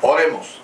Oremos.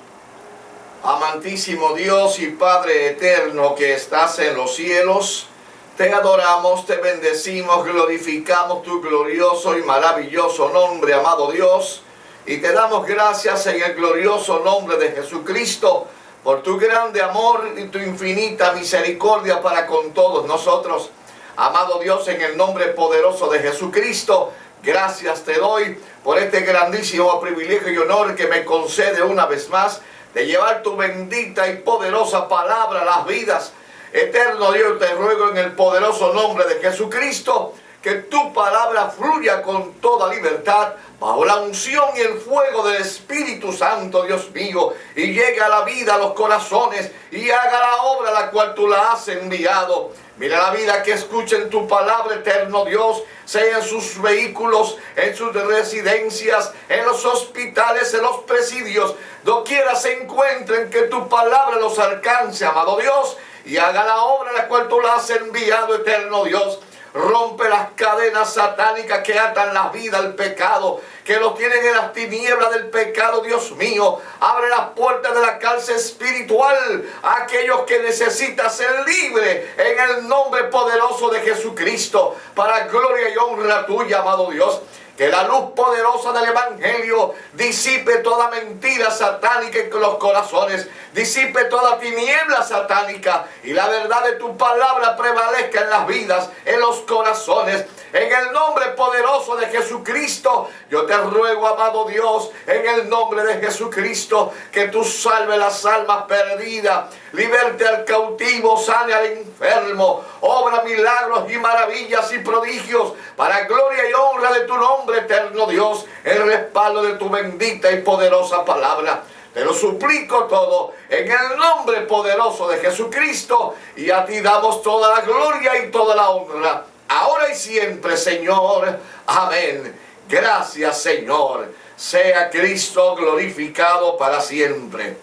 Amantísimo Dios y Padre eterno que estás en los cielos, te adoramos, te bendecimos, glorificamos tu glorioso y maravilloso nombre, amado Dios, y te damos gracias en el glorioso nombre de Jesucristo por tu grande amor y tu infinita misericordia para con todos nosotros. Amado Dios, en el nombre poderoso de Jesucristo, gracias te doy por este grandísimo privilegio y honor que me concede una vez más de llevar tu bendita y poderosa palabra a las vidas. Eterno Dios, te ruego en el poderoso nombre de Jesucristo que tu palabra fluya con toda libertad bajo la unción y el fuego del Espíritu Santo, Dios mío, y llegue a la vida, a los corazones, y haga la obra a la cual tú la has enviado. Mira la vida que escuchen tu palabra, eterno Dios, sea en sus vehículos, en sus residencias, en los hospitales, en los presidios, doquiera se encuentren, que tu palabra los alcance, amado Dios, y haga la obra a la cual tú la has enviado, eterno Dios. Rompe las cadenas satánicas que atan la vida al pecado, que los tienen en las tinieblas del pecado, Dios mío. Abre las puertas de la cárcel espiritual a aquellos que necesitan ser libres en el nombre poderoso de Jesucristo, para gloria y honra tuya, amado Dios. Que la luz poderosa del Evangelio disipe toda mentira satánica en los corazones, disipe toda tiniebla satánica, y la verdad de tu palabra prevalezca en las vidas, en los corazones. En el nombre poderoso de Jesucristo, yo te ruego, amado Dios, en el nombre de Jesucristo, que tú salves las almas perdidas, liberte al cautivo, sane al enfermo, obra milagros y maravillas y prodigios, para gloria y honra de tu nombre, eterno Dios, el respaldo de tu bendita y poderosa palabra. Te lo suplico todo en el nombre poderoso de Jesucristo, y a ti damos toda la gloria y toda la honra, ahora y siempre, Señor. Amén. Gracias, Señor. Sea Cristo glorificado para siempre.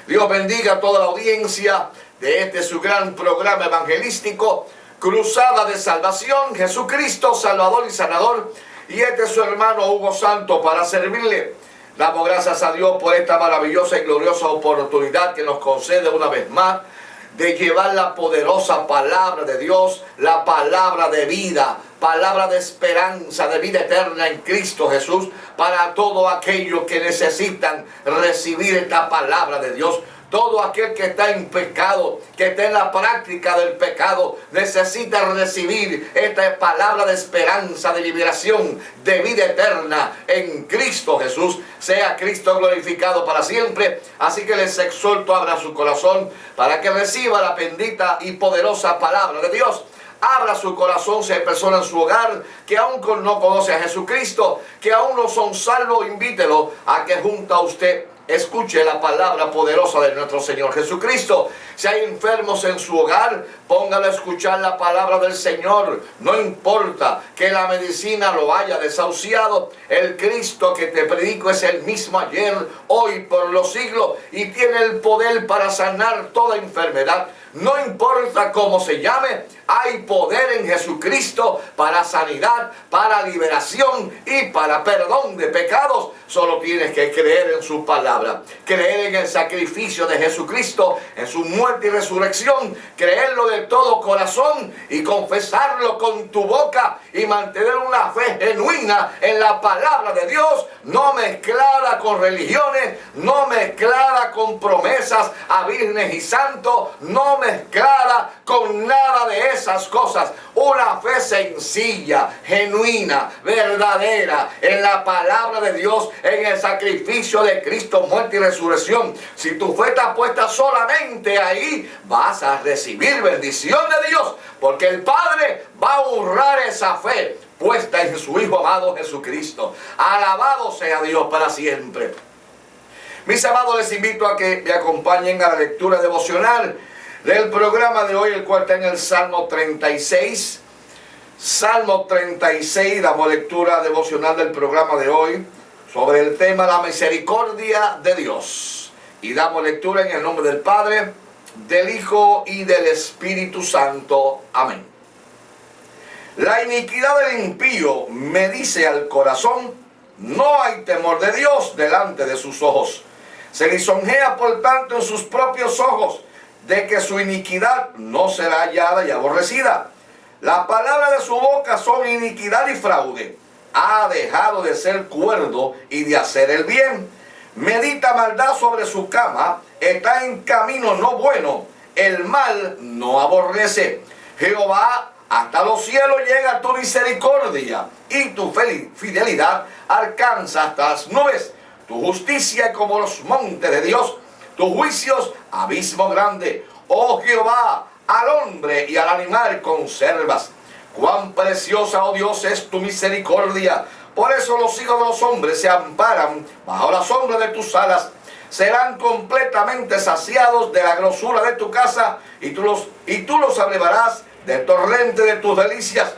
Dios bendiga a toda la audiencia de este su gran programa evangelístico, Cruzada de Salvación, Jesucristo, Salvador y Sanador. Y este es su hermano Hugo Santos para servirle. Damos gracias a Dios por esta maravillosa y gloriosa oportunidad que nos concede una vez más de llevar la poderosa palabra de Dios, la palabra de vida, palabra de esperanza, de vida eterna en Cristo Jesús, para todos aquellos que necesitan recibir esta palabra de Dios. Todo aquel que está en pecado, que está en la práctica del pecado, necesita recibir esta palabra de esperanza, de liberación, de vida eterna en Cristo Jesús. Sea Cristo glorificado para siempre. Así que les exhorto, abra su corazón para que reciba la bendita y poderosa palabra de Dios. Abra su corazón si hay personas en su hogar que aún no conocen a Jesucristo, que aún no son salvos. Invítelo a que junto a usted escuche la palabra poderosa de nuestro Señor Jesucristo. Si hay enfermos en su hogar, póngalo a escuchar la palabra del Señor. No importa que la medicina lo haya desahuciado, el Cristo que te predico es el mismo ayer, hoy, por los siglos, y tiene el poder para sanar toda enfermedad. No importa cómo se llame, hay poder en Jesucristo para sanidad, para liberación y para perdón de pecados. Solo tienes que creer en su palabra, creer en el sacrificio de Jesucristo, en su muerte y resurrección, creerlo de todo corazón y confesarlo con tu boca y mantener una fe genuina en la palabra de Dios, no mezclada con religiones, no mezclada con promesas a vírgenes y santos, no mezclada con nada de esas cosas. Una fe sencilla, genuina, verdadera en la palabra de Dios, en el sacrificio de Cristo, muerte y resurrección. Si tu fe está puesta solamente ahí, vas a recibir bendición de Dios, porque el Padre va a honrar esa fe puesta en su Hijo amado Jesucristo. Alabado sea Dios para siempre. Mis amados, les invito a que me acompañen a la lectura devocional del programa de hoy, el cual está en el Salmo 36. Salmo 36, damos lectura devocional del programa de hoy sobre el tema la misericordia de Dios. Y damos lectura en el nombre del Padre, del Hijo y del Espíritu Santo. Amén. La iniquidad del impío me dice al corazón, No hay temor de Dios delante de sus ojos. Se lisonjea por tanto en sus propios ojos, de que su iniquidad no será hallada y aborrecida. Las palabras de su boca son iniquidad y fraude. Ha dejado de ser cuerdo y de hacer el bien. Medita maldad sobre su cama, está en camino no bueno. El mal no aborrece. Jehová, hasta los cielos llega tu misericordia, y tu fidelidad alcanza hasta las nubes. Tu justicia como los montes de Dios, tus juicios abismo grande. Oh Jehová, al hombre y al animal conservas. Cuán preciosa, oh Dios, es tu misericordia. Por eso los hijos de los hombres se amparan bajo la sombra de tus alas. Serán completamente saciados de la grosura de tu casa, y tú los abrevarás del torrente de tus delicias.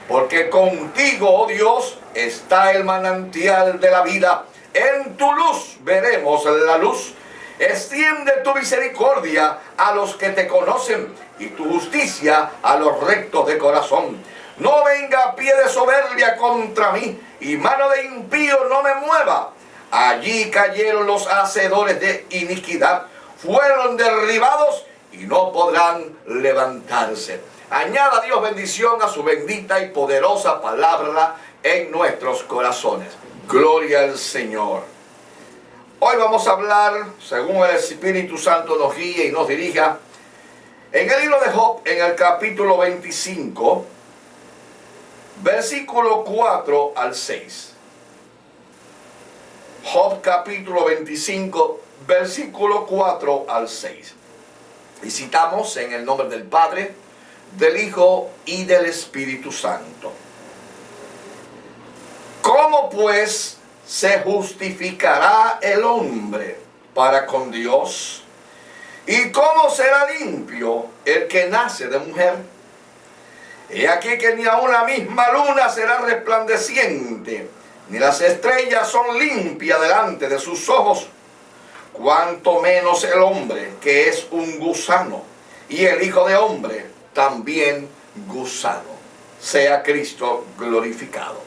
Porque contigo, oh Dios, está el manantial de la vida. En tu luz veremos la luz. Extiende tu misericordia a los que te conocen, y tu justicia a los rectos de corazón. No venga pie de soberbia contra mí, y mano de impío no me mueva. Allí cayeron los hacedores de iniquidad, fueron derribados y no podrán levantarse. Añada Dios bendición a su bendita y poderosa palabra en nuestros corazones. Gloria al Señor. Hoy vamos a hablar, según el Espíritu Santo nos guíe y nos dirija, en el libro de Job, en el capítulo 25, versículo 4 al 6. Job capítulo 25, versículo 4 al 6. Y citamos en el nombre del Padre, del Hijo y del Espíritu Santo. ¿Cómo pues se justificará el hombre para con Dios? ¿Y cómo será limpio el que nace de mujer? He aquí que ni aun la misma luna será resplandeciente, ni las estrellas son limpias delante de sus ojos. Cuanto menos el hombre, que es un gusano, y el Hijo de hombre también gusano. Sea Cristo glorificado.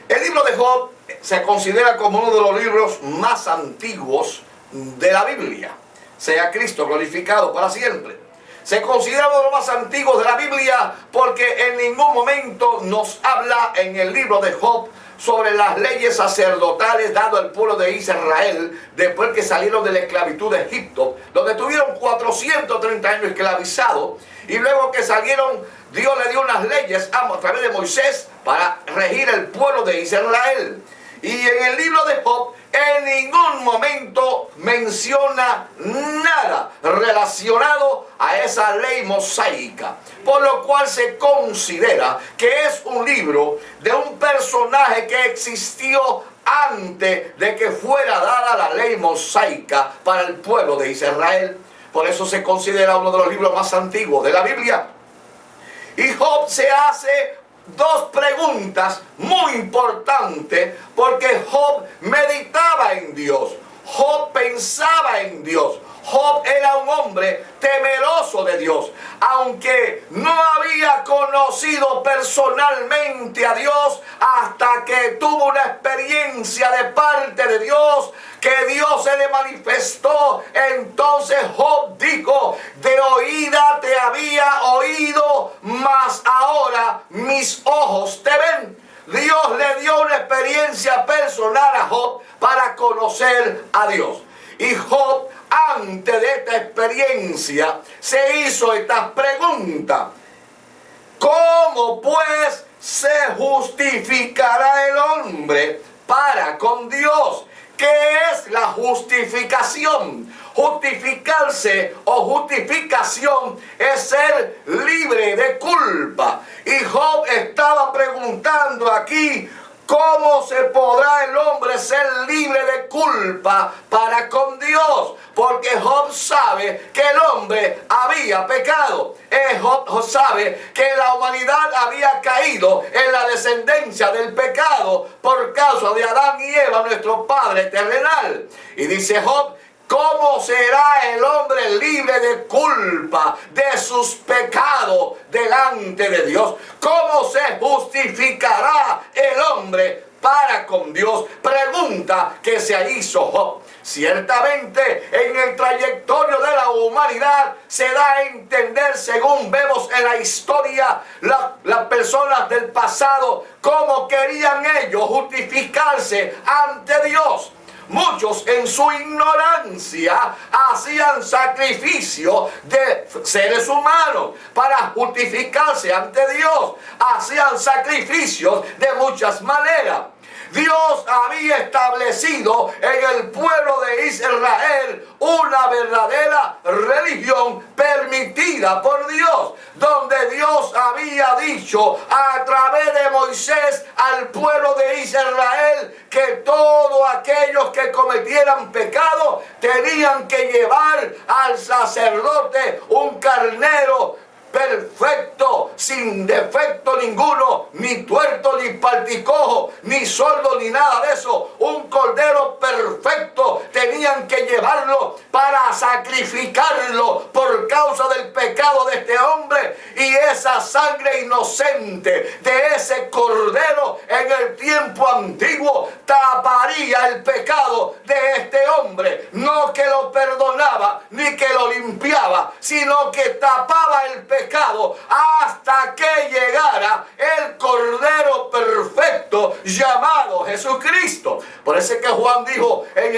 El libro de Job se considera como uno de los libros más antiguos de la Biblia. Sea Cristo glorificado para siempre. Se considera uno de los más antiguos de la Biblia porque en ningún momento nos habla en el libro de Job sobre las leyes sacerdotales dadas al pueblo de Israel después que salieron de la esclavitud de Egipto, donde tuvieron 430 años esclavizados, y luego que salieron, Dios le dio unas leyes a través de Moisés para regir el pueblo de Israel. Y en el libro de Job en ningún momento menciona nada relacionado a esa ley mosaica, por lo cual se considera que es un libro de un personaje que existió antes de que fuera dada la ley mosaica para el pueblo de Israel. Por eso se considera uno de los libros más antiguos de la Biblia. Y Job se hace dos preguntas muy importantes, porque Job meditaba en Dios, Job pensaba en Dios, Job era un hombre temeroso de Dios, aunque no había conocido personalmente a Dios hasta que tuvo una experiencia de parte de Dios, que Dios se le manifestó. Entonces Job dijo: de oída te había oído, mas ahora mis ojos te ven. Dios le dio una experiencia personal a Job para conocer a Dios. Y Job, antes de esta experiencia, se hizo esta pregunta: ¿cómo pues se justificará el hombre para con Dios? ¿Qué es la justificación? Justificarse o justificación es ser libre de culpa. Y Job estaba preguntando aquí: ¿cómo se podrá el hombre ser libre de culpa para con Dios? Porque Job sabe que el hombre había pecado. Job sabe que la humanidad había caído en la descendencia del pecado por causa de Adán y Eva, nuestro padre terrenal. Y dice Job: ¿cómo será el hombre libre de culpa de sus pecados delante de Dios? ¿Cómo se justificará el hombre para con Dios. Pregunta que se hizo Job. Ciertamente en el trayectorio de la humanidad se da a entender, según vemos en la historia, las personas del pasado, cómo querían ellos justificarse ante Dios. Muchos en su ignorancia hacían sacrificio de seres humanos para justificarse ante Dios. Hacían sacrificios de muchas maneras. Dios había establecido en el pueblo de Israel una verdadera religión permitida por Dios, donde Dios había dicho a través de Moisés al pueblo de Israel que todos aquellos que cometieran pecado tenían que llevar al sacerdote un carnero perfecto, sin defecto ninguno, ni tuerto, ni particojo, ni sordo, ni nada de eso. Un cordero perfecto tenían que llevarlo para sacrificarlo por causa del pecado de este hombre. Y esa sangre inocente de ese cordero en el tiempo antiguo taparía el pecado de este hombre. No que lo perdonaba ni que lo limpiaba, sino que tapaba el pecado hasta que llegara el Cordero perfecto llamado Jesucristo. Por eso es que Juan dijo en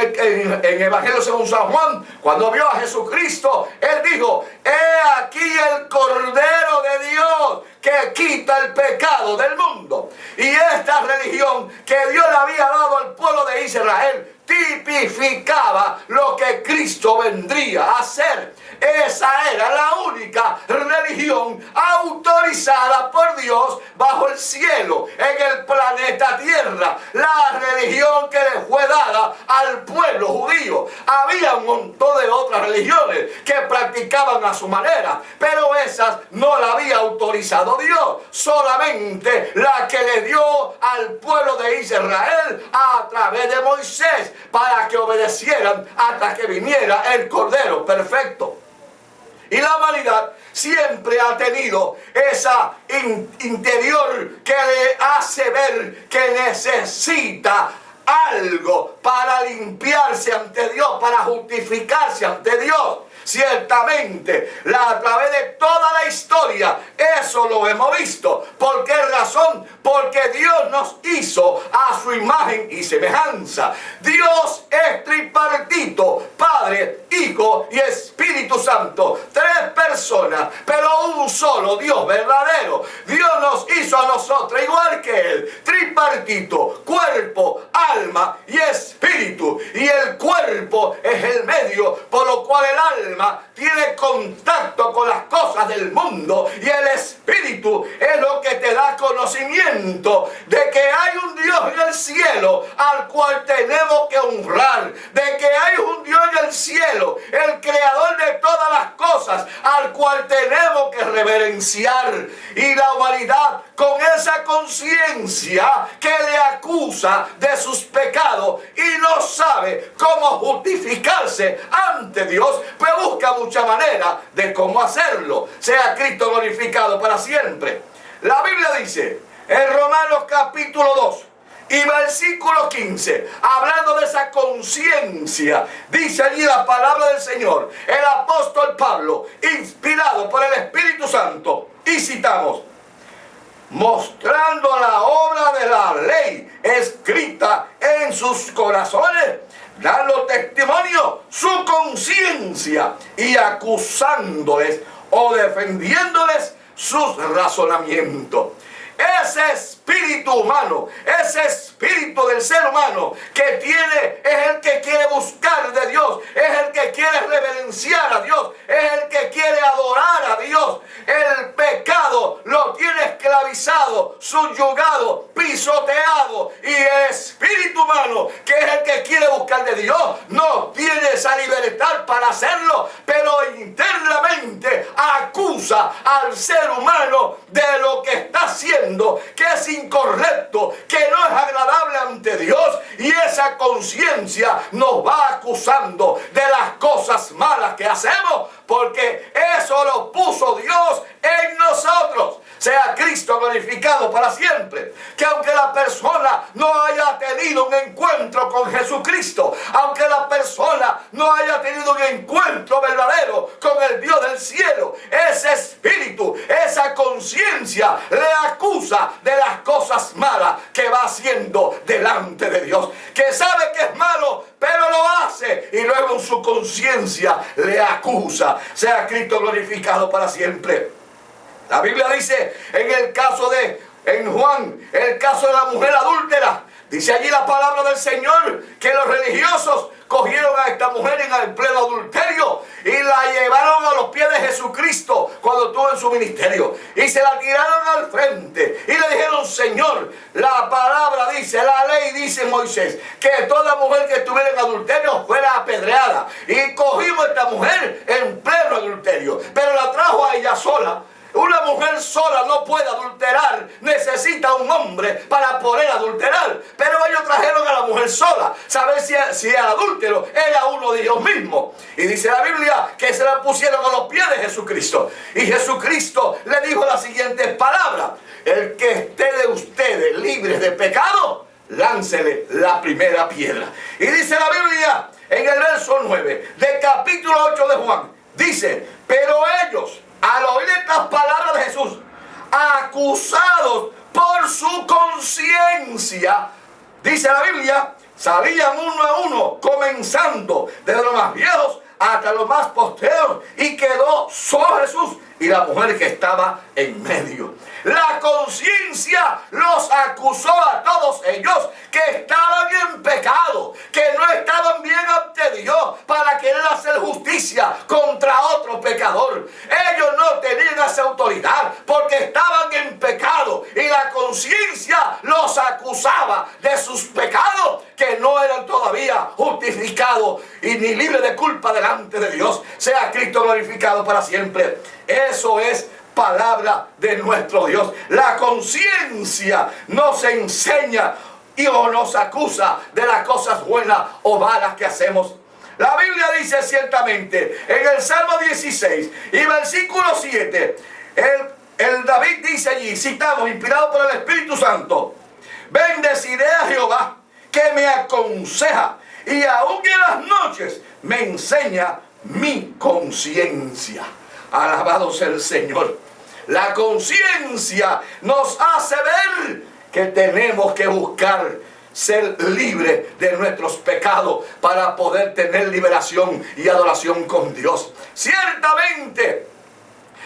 el Evangelio según San Juan, cuando vio a Jesucristo, él dijo: he aquí el Cordero de Dios que quita el pecado del mundo. Y esta religión que Dios le había dado al pueblo de Israel tipificaba lo que Cristo vendría a hacer. Esa era la única religión autorizada por Dios bajo el cielo, en el planeta Tierra. La religión que le fue dada al pueblo judío. Había un montón de otras religiones que practicaban a su manera, pero esas no la había autorizado Dios. Solamente la que le dio al pueblo de Israel a través de Moisés, para que obedecieran hasta que viniera el Cordero perfecto. Y la humanidad siempre ha tenido esa interior que le hace ver que necesita algo para limpiarse ante Dios, para justificarse ante Dios. Ciertamente, a través de toda la historia, eso lo hemos visto. ¿Por qué razón? Porque Dios nos hizo a su imagen y semejanza. Dios es tripartito: Padre, Hijo y Espíritu Santo. Tres personas, pero un solo Dios verdadero. Dios nos hizo a nosotros igual que Él, tripartito: cuerpo, alma y espíritu. Y el cuerpo es el medio por lo cual el alma tiene contacto con las cosas del mundo, y el espíritu es lo que te da conocimiento de que hay un Dios en el cielo al cual tenemos que honrar, de que hay un Dios en el cielo, el creador de todas las cosas, al cual tenemos que reverenciar. Y la humanidad, con esa conciencia que le acusa de sus pecados y no sabe cómo justificarse ante Dios, pues busca mucha manera de cómo hacerlo. Sea Cristo glorificado para siempre. La Biblia dice en Romanos capítulo 2 y versículo 15, hablando de esa conciencia, dice allí la palabra del Señor, el apóstol Pablo, inspirado por el Espíritu Santo, y citamos: mostrando la obra de la ley escrita en sus corazones, dando testimonio su conciencia y acusándoles o defendiéndoles sus razonamientos. Ese espíritu humano, ese espíritu del ser humano que tiene, es el que quiere buscar de Dios, es el que quiere reverenciar a Dios, es el que quiere adorar a Dios. El pecado lo tiene esclavizado, subyugado, pisoteado, y el espíritu humano, que es el que quiere buscar de Dios, no tiene esa libertad para hacerlo, pero internamente acusa al ser humano de lo que está haciendo, que es incorrecto, que no es agradable ante Dios, y esa conciencia nos va acusando de las cosas malas que hacemos, porque eso lo puso Dios en nosotros. Sea Cristo glorificado para siempre. Que aunque la persona no haya Jesucristo, aunque la persona no haya tenido un encuentro verdadero con el Dios del cielo, ese espíritu, esa conciencia le acusa de las cosas malas que va haciendo delante de Dios, que sabe que es malo, pero lo hace y luego en su conciencia le acusa. Sea Cristo glorificado para siempre. La Biblia dice en Juan, el caso de la mujer adúltera, dice allí la palabra del Señor que los religiosos cogieron a esta mujer en el pleno adulterio y la llevaron a los pies de Jesucristo cuando estuvo en su ministerio y se la tiraron al frente y le dijeron: Señor, la palabra dice, la ley dice en Moisés que toda mujer que estuviera en adulterio fuera apedreada, y cogimos a esta mujer en pleno adulterio, pero la trajo a ella sola. Una mujer sola no puede adulterar, necesita un hombre para poder adulterar. Pero ellos trajeron a la mujer sola, saber si el adúltero era uno de ellos mismos. Y dice la Biblia que se la pusieron a los pies de Jesucristo. Y Jesucristo le dijo las siguientes palabras: el que esté de ustedes libre de pecado, láncele la primera piedra. Y dice la Biblia en el verso 9 del capítulo 8 de Juan, dice: pero ellos, al oír estas palabras de Jesús, acusados por su conciencia, dice la Biblia, salían uno a uno, comenzando desde los más viejos hasta los más postreros, y quedó solo Jesús y la mujer que estaba en medio. La conciencia los acusó a todos ellos que estaban en pecado, que no estaban bien ante Dios para querer hacer justicia contra otro pecador. Ellos no tenían esa autoridad porque estaban en pecado, y la conciencia los acusaba de sus pecados, que no eran todavía justificados y ni libres de culpa delante de Dios. Sea Cristo glorificado para siempre. Eso es palabra de nuestro Dios. La conciencia nos enseña o nos acusa de las cosas buenas o malas que hacemos. La Biblia dice ciertamente en el Salmo 16 y versículo 7, el David dice allí, citamos, inspirado por el Espíritu Santo: bendeciré a Jehová, que me aconseja, y aun en las noches me enseña mi conciencia. Alabado sea el Señor. La conciencia nos hace ver que tenemos que buscar ser libres de nuestros pecados para poder tener liberación y adoración con Dios. Ciertamente,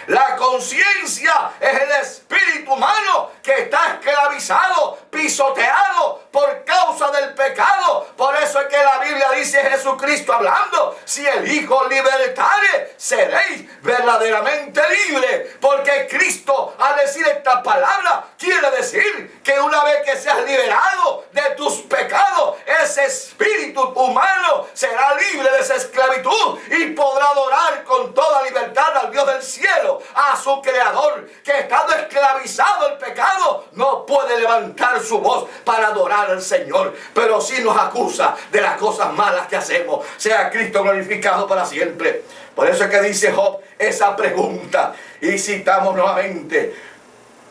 la conciencia es el espíritu humano que está esclavizado, pisoteado por causa del pecado. Por eso es que la Biblia dice, Jesucristo hablando: si el Hijo libertare, seréis verdaderamente libres. Porque Cristo, al decir esta palabra, quiere decir que una vez que seas liberado de tus pecados, ese espíritu humano será libre de esa esclavitud y podrá adorar con toda libertad al Dios del cielo, a su Creador, que estando esclavizado el pecado no puede levantar su voz para adorar al Señor, pero sí nos acusa de las cosas malas que hacemos. Sea Cristo glorificado para siempre. Por eso es que dice Job esa pregunta, y citamos nuevamente: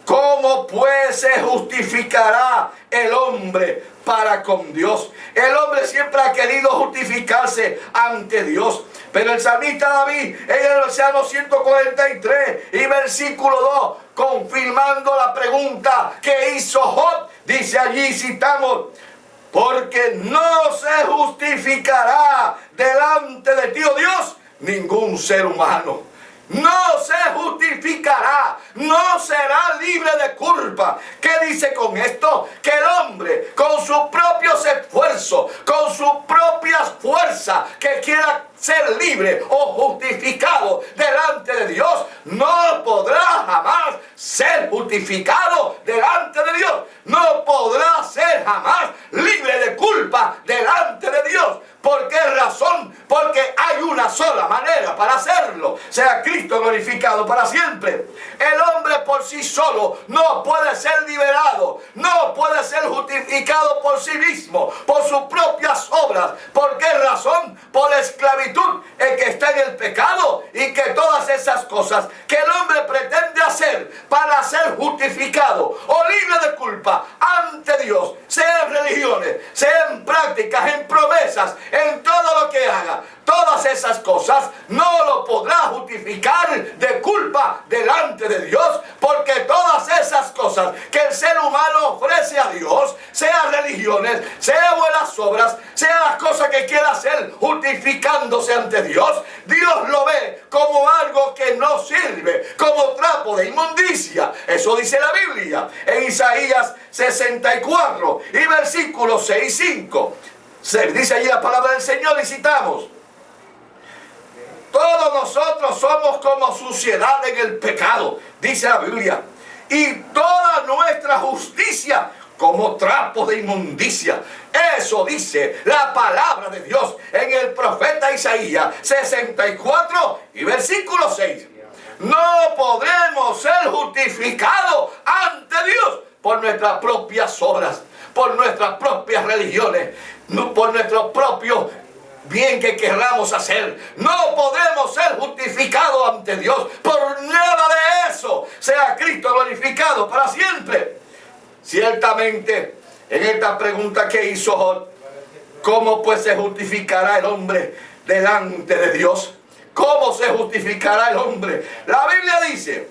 ¿cómo pues se justificará el hombre para con Dios? El hombre siempre ha querido justificarse ante Dios, pero el salmista David en el Salmo 143 y versículo 2, confirmando la pregunta que hizo Job, dice allí, citamos: porque no se justificará delante de ti, oh Dios, ningún ser humano. No se justificará, no será libre de culpa. ¿Qué dice con esto? Que el hombre, con sus propios esfuerzos, con sus propias fuerzas, que quiera ser libre o justificado delante de Dios, no podrá jamás ser justificado delante de Dios. No podrá ser jamás libre de culpa delante de Dios. ¿Por qué razón? Porque hay una sola manera para hacerlo. Sea Cristo glorificado para siempre. El hombre por sí solo no puede ser liberado, no puede ser justificado por sí mismo, por sus propias obras. ¿Por qué razón? Por la esclavitud en que está en el pecado, y que todas esas cosas que el hombre pretende hacer para ser justificado o libre de culpa ante Dios, sean religiones, sean prácticas, en promesas, en todo lo que haga, todas esas cosas no lo podrá justificar de culpa delante de Dios, porque todas esas cosas que el ser humano ofrece a Dios, sean religiones, sean buenas obras, sean las cosas que quiera hacer justificándose ante Dios, Dios lo ve como algo que no sirve, como trapo de inmundicia. Eso dice la Biblia en Isaías 64 y versículos 6 y 5. Se dice allí la palabra del Señor y citamos: todos nosotros somos como suciedad en el pecado, dice la Biblia, y toda nuestra justicia como trapo de inmundicia. Eso dice la palabra de Dios en el profeta Isaías 64 y versículo 6. No podremos ser justificados ante Dios por nuestras propias obras, por nuestras propias religiones, no por nuestro propio bien que querramos hacer. No podemos ser justificados ante Dios por nada de eso. Sea Cristo glorificado para siempre. Ciertamente, en esta pregunta que hizo Job, ¿cómo pues se justificará el hombre delante de Dios? ¿Cómo se justificará el hombre? La Biblia dice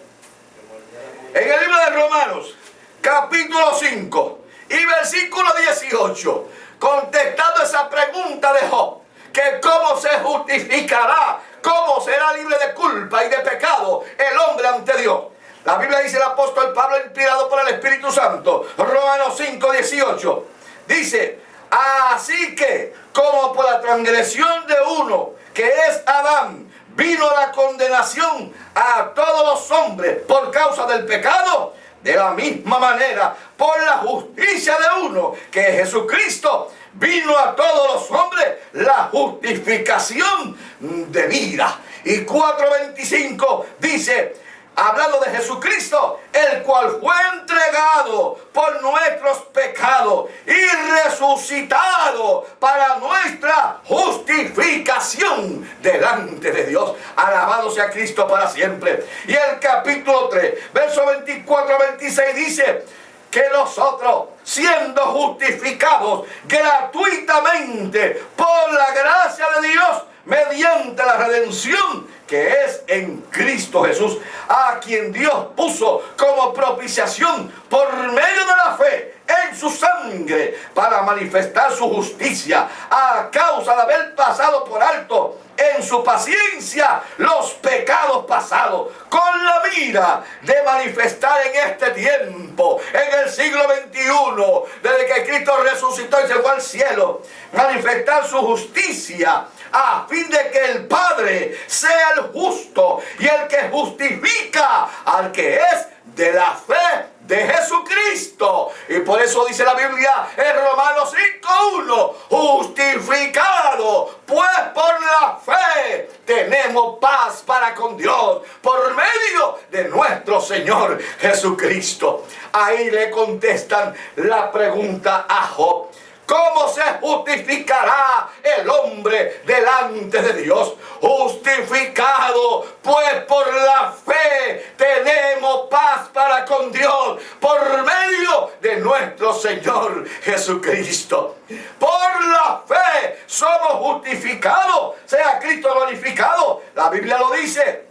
en el libro de Romanos, capítulo 5 y versículo 18, contestando esa pregunta de Job, que cómo se justificará, cómo será libre de culpa y de pecado el hombre ante Dios. La Biblia dice, el apóstol Pablo, inspirado por el Espíritu Santo, Romanos 5, 18, dice: así que, como por la transgresión de uno, que es Adán, vino la condenación a todos los hombres por causa del pecado, de la misma manera, por la justicia de uno, que es Jesucristo, vino a todos los hombres la justificación de vida. Y 4:25 dice, hablando de Jesucristo, el cual fue entregado por nuestros pecados y resucitado para nuestra justificación delante de Dios. Alabado sea Cristo para siempre. Y el capítulo 3, verso 24-26 dice que nosotros, siendo justificados gratuitamente por la gracia de Dios, mediante la redención que es en Cristo Jesús, a quien Dios puso como propiciación por medio de la fe en su sangre, para manifestar su justicia, a causa de haber pasado por alto en su paciencia los pecados pasados, con la mira de manifestar en este tiempo, en el siglo XXI, desde que Cristo resucitó y se fue al cielo, manifestar su justicia, a fin de que el Padre sea el justo y el que justifica al que es de la fe de Jesucristo. Y por eso dice la Biblia en Romanos 5:1, justificado pues por la fe tenemos paz para con Dios por medio de nuestro Señor Jesucristo. Ahí le contestan la pregunta a Job: ¿cómo se justificará el hombre delante de Dios? Justificado pues por la fe tenemos paz para con Dios por medio de nuestro Señor Jesucristo. Por la fe somos justificados, sea Cristo glorificado. La Biblia lo dice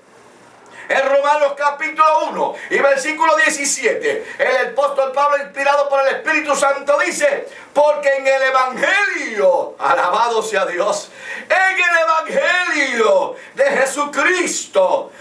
en Romanos capítulo 1 y versículo 17, el apóstol Pablo, inspirado por el Espíritu Santo, dice: porque en el Evangelio, alabado sea Dios, en el Evangelio de Jesucristo,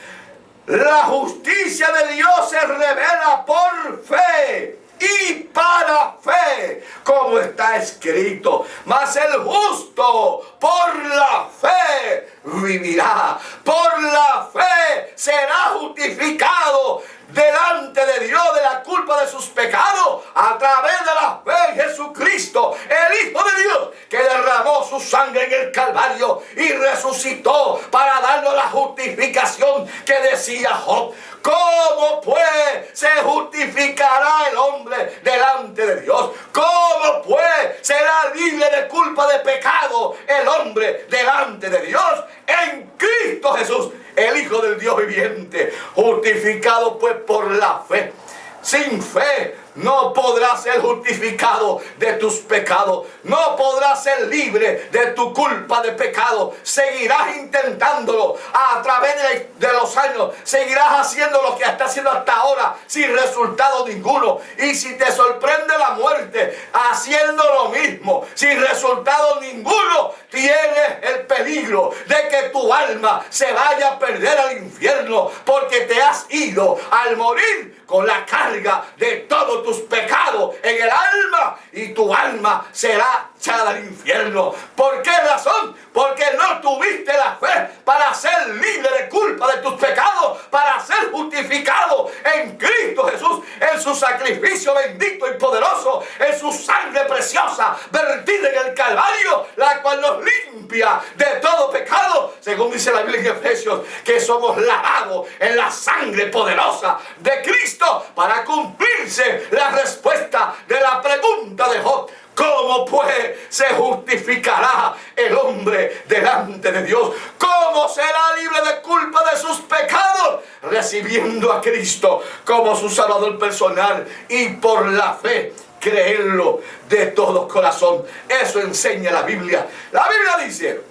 la justicia de Dios se revela por fe y para fe, como está escrito: mas el justo por la fe vivirá. Por la fe será justificado delante de Dios de la culpa de sus pecados a través de la fe en Jesucristo, el Hijo de Dios, que derramó su sangre en el Calvario y resucitó para darnos la justificación que decía Job. ¿Cómo pues se justificará el hombre delante de Dios? ¿Cómo pues será libre de culpa de pecado el hombre delante de Dios? En Cristo Jesús, el Hijo del Dios viviente, justificado pues por la fe. Sin fe no podrás ser justificado de tus pecados. No podrás ser libre de tu culpa de pecado. Seguirás intentándolo a través de los años. Seguirás haciendo lo que estás haciendo hasta ahora sin resultado ninguno. Y si te sorprende la muerte haciendo lo mismo sin resultado ninguno, tienes el peligro de que tu alma se vaya a perder al infierno, porque te has ido al morir con la carga de todos tus pecados en el alma, y tu alma será echada al infierno. ¿Por qué razón? Porque no tuviste la fe para ser libre de culpa de tus pecados, para ser justificado en Cristo Jesús, en su sacrificio bendito y poderoso, en su sangre preciosa vertida en el Calvario, la cual nos limpia de todo pecado, según dice la Biblia en Efesios, que somos lavados en la sangre poderosa de Cristo, para cumplirse la respuesta de la pregunta de Job: ¿cómo pues se justificará el hombre delante de Dios? ¿Cómo será libre de culpa de sus pecados? Recibiendo a Cristo como su Salvador personal y por la fe creerlo de todo corazón. Eso enseña la Biblia. La Biblia dice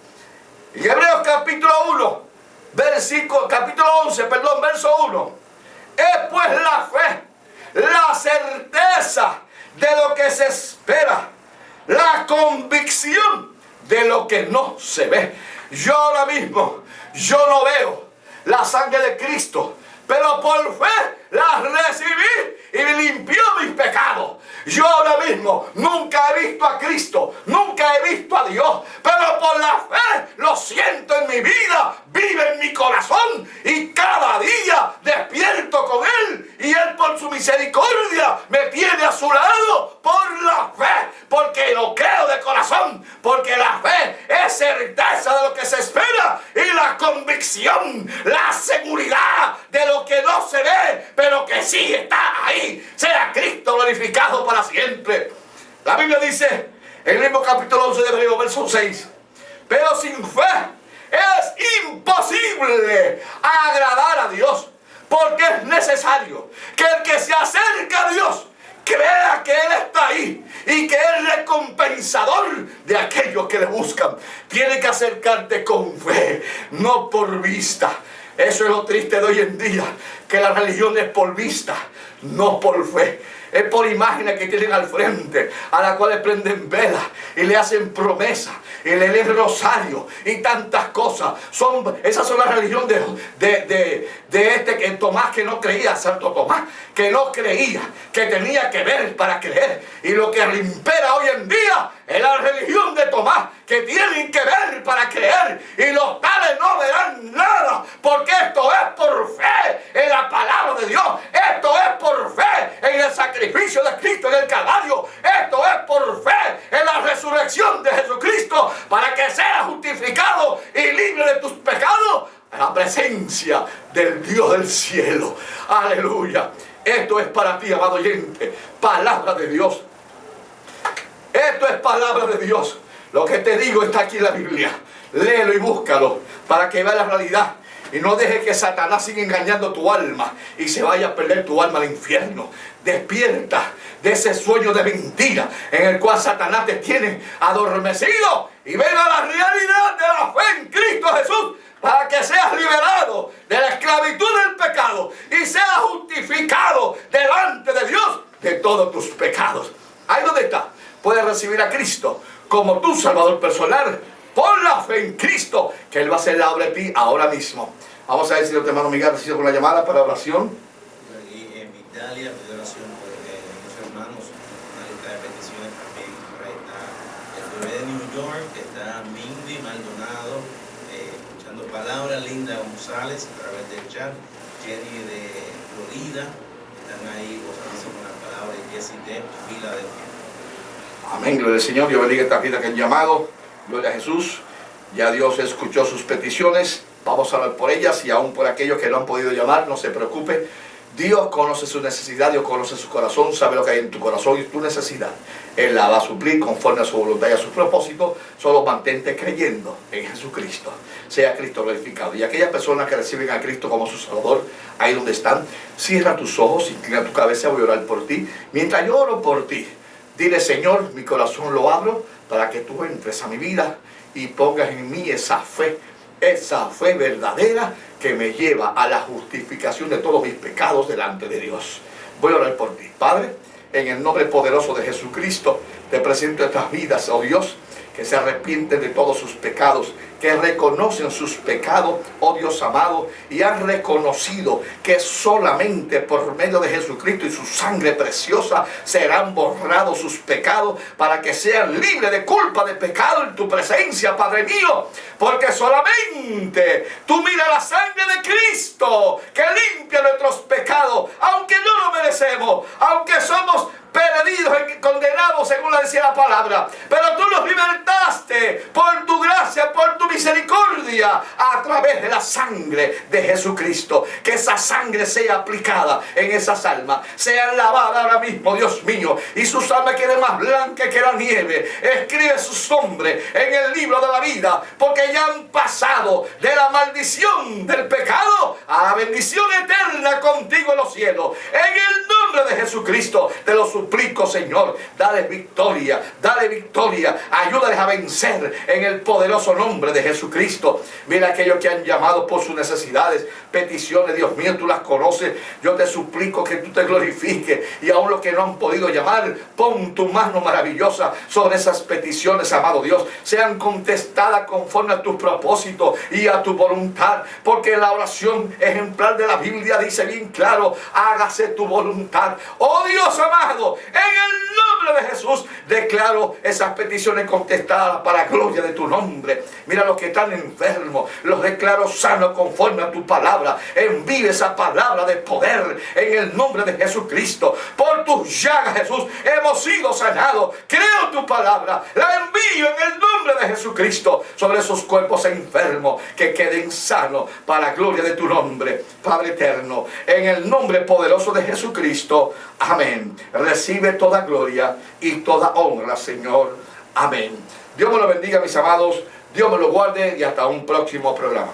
en Hebreos capítulo 11, verso 1: es pues la fe, la certeza de lo que se espera, la convicción de lo que no se ve. Yo ahora mismo, yo no veo la sangre de Cristo, pero por fe la recibí y me limpió mis pecados. Yo ahora mismo nunca he visto a Cristo, nunca he visto a Dios, pero por la fe lo siento en mi vida, vive en mi corazón, y cada día despierto con Él, y Él por su misericordia me tiene a su lado por la fe, porque lo creo de corazón, porque la fe es certeza de lo que se espera y la convicción, la seguridad de lo que no se ve, pero que sí está ahí. Sea Cristo glorificado para siempre. La Biblia dice en el mismo capítulo 11 de Hebreos, verso 6: pero sin fe es imposible agradar a Dios, porque es necesario que el que se acerca a Dios crea que Él está ahí y que es recompensador de aquellos que le buscan. Tiene que acercarte con fe, no por vista. Eso es lo triste de hoy en día, que la religión es por vista, no por fe. Es por imágenes que tienen al frente, a la cual le prenden velas y le hacen promesas y le leen rosario y tantas cosas. Esas son la religión de este que Tomás, que no creía, Santo Tomás, que no creía, que tenía que ver para creer. Y lo que impera hoy en día es la religión de Tomás, que tienen que ver para creer, y los tales no verán nada, porque esto es por fe en la palabra de Dios, esto es por fe en el sacrificio de Cristo en el Calvario, esto es por fe en la resurrección de Jesucristo, para que seas justificado y libre de tus pecados a la presencia del Dios del cielo. Aleluya. Esto es para ti, amado oyente, palabra de Dios. Esto es palabra de Dios. Lo que te digo está aquí en la Biblia. Léelo y búscalo para que veas la realidad. Y no dejes que Satanás siga engañando tu alma y se vaya a perder tu alma al infierno. Despierta de ese sueño de mentira en el cual Satanás te tiene adormecido, y ven a la realidad de la fe en Cristo Jesús, para que seas liberado de la esclavitud del pecado y seas justificado delante de Dios de todos tus pecados. Ahí donde está, puedes recibir a Cristo como tu Salvador personal por la fe en Cristo, que Él va a hacer la obra de ti ahora mismo. Vamos a ver si el hermano Miguel recibe con la llamada para oración. Y en Italia pido oración por los hermanos, una lista de peticiones también. Por ahí está el bebé de New York, que está Mindy Maldonado, escuchando palabras, Linda González a través del chat, Jenny de Florida, están ahí gozándose con la palabra de Jesse de Filadelfia. Amén, gloria al Señor. Dios bendiga esta vida que han llamado. Gloria a Jesús. Ya Dios escuchó sus peticiones. Vamos a orar por ellas y aún por aquellos que no han podido llamar, no se preocupe. Dios conoce su necesidad, Dios conoce su corazón, sabe lo que hay en tu corazón y tu necesidad. Él la va a suplir conforme a su voluntad y a su propósito. Solo mantente creyendo en Jesucristo. Sea Cristo glorificado. Y aquellas personas que reciben a Cristo como su Salvador, ahí donde están, cierra tus ojos, inclina tu cabeza, voy a orar por ti. Mientras yo oro por ti, dile: Señor, mi corazón lo abro para que tú entres a mi vida y pongas en mí esa fe verdadera que me lleva a la justificación de todos mis pecados delante de Dios. Voy a orar por ti. Padre, en el nombre poderoso de Jesucristo, te presento estas vidas, oh Dios, que se arrepienten de todos sus pecados, que reconocen sus pecados, oh Dios amado, y han reconocido que solamente por medio de Jesucristo y su sangre preciosa serán borrados sus pecados para que sean libres de culpa de pecado en tu presencia, Padre mío, porque solamente tú miras la sangre de Cristo que limpia nuestros pecados, aunque no lo merecemos, aunque somos perdidos y condenados según la decía la palabra, pero tú nos libertaste por tu gracia, por tu misericordia, a través de la sangre de Jesucristo. Que esa sangre sea aplicada en esas almas, sean lavadas ahora mismo, Dios mío, y sus almas queden más blancas que la nieve. Escribe sus nombres en el libro de la vida, porque ya han pasado de la maldición del pecado a la bendición eterna contigo en los cielos. En el nombre de Jesucristo te lo suplico, Señor. Dale victoria, ayúdales a vencer en el poderoso nombre de Jesucristo. Mira aquellos que han llamado por sus necesidades, peticiones, Dios mío, tú las conoces. Yo te suplico que tú te glorifiques, y aún los que no han podido llamar, pon tu mano maravillosa sobre esas peticiones, amado Dios, sean contestadas conforme a tus propósitos y a tu voluntad, porque la oración ejemplar de la Biblia dice bien claro: hágase tu voluntad. Oh Dios amado, en el nombre de Jesús declaro esas peticiones contestadas para la gloria de tu nombre. Mira los que están enfermos, los declaro sanos conforme a tu palabra. Envíe esa palabra de poder en el nombre de Jesucristo. Por tus llagas, Jesús, hemos sido sanados. Creo tu palabra, la envío en el nombre de Jesucristo sobre esos cuerpos enfermos, que queden sanos para la gloria de tu nombre, Padre eterno, en el nombre poderoso de Jesucristo. Amén. Recibe toda gloria y toda honra, Señor. Amén. Dios me lo bendiga, mis amados. Dios me lo guarde, y hasta un próximo programa.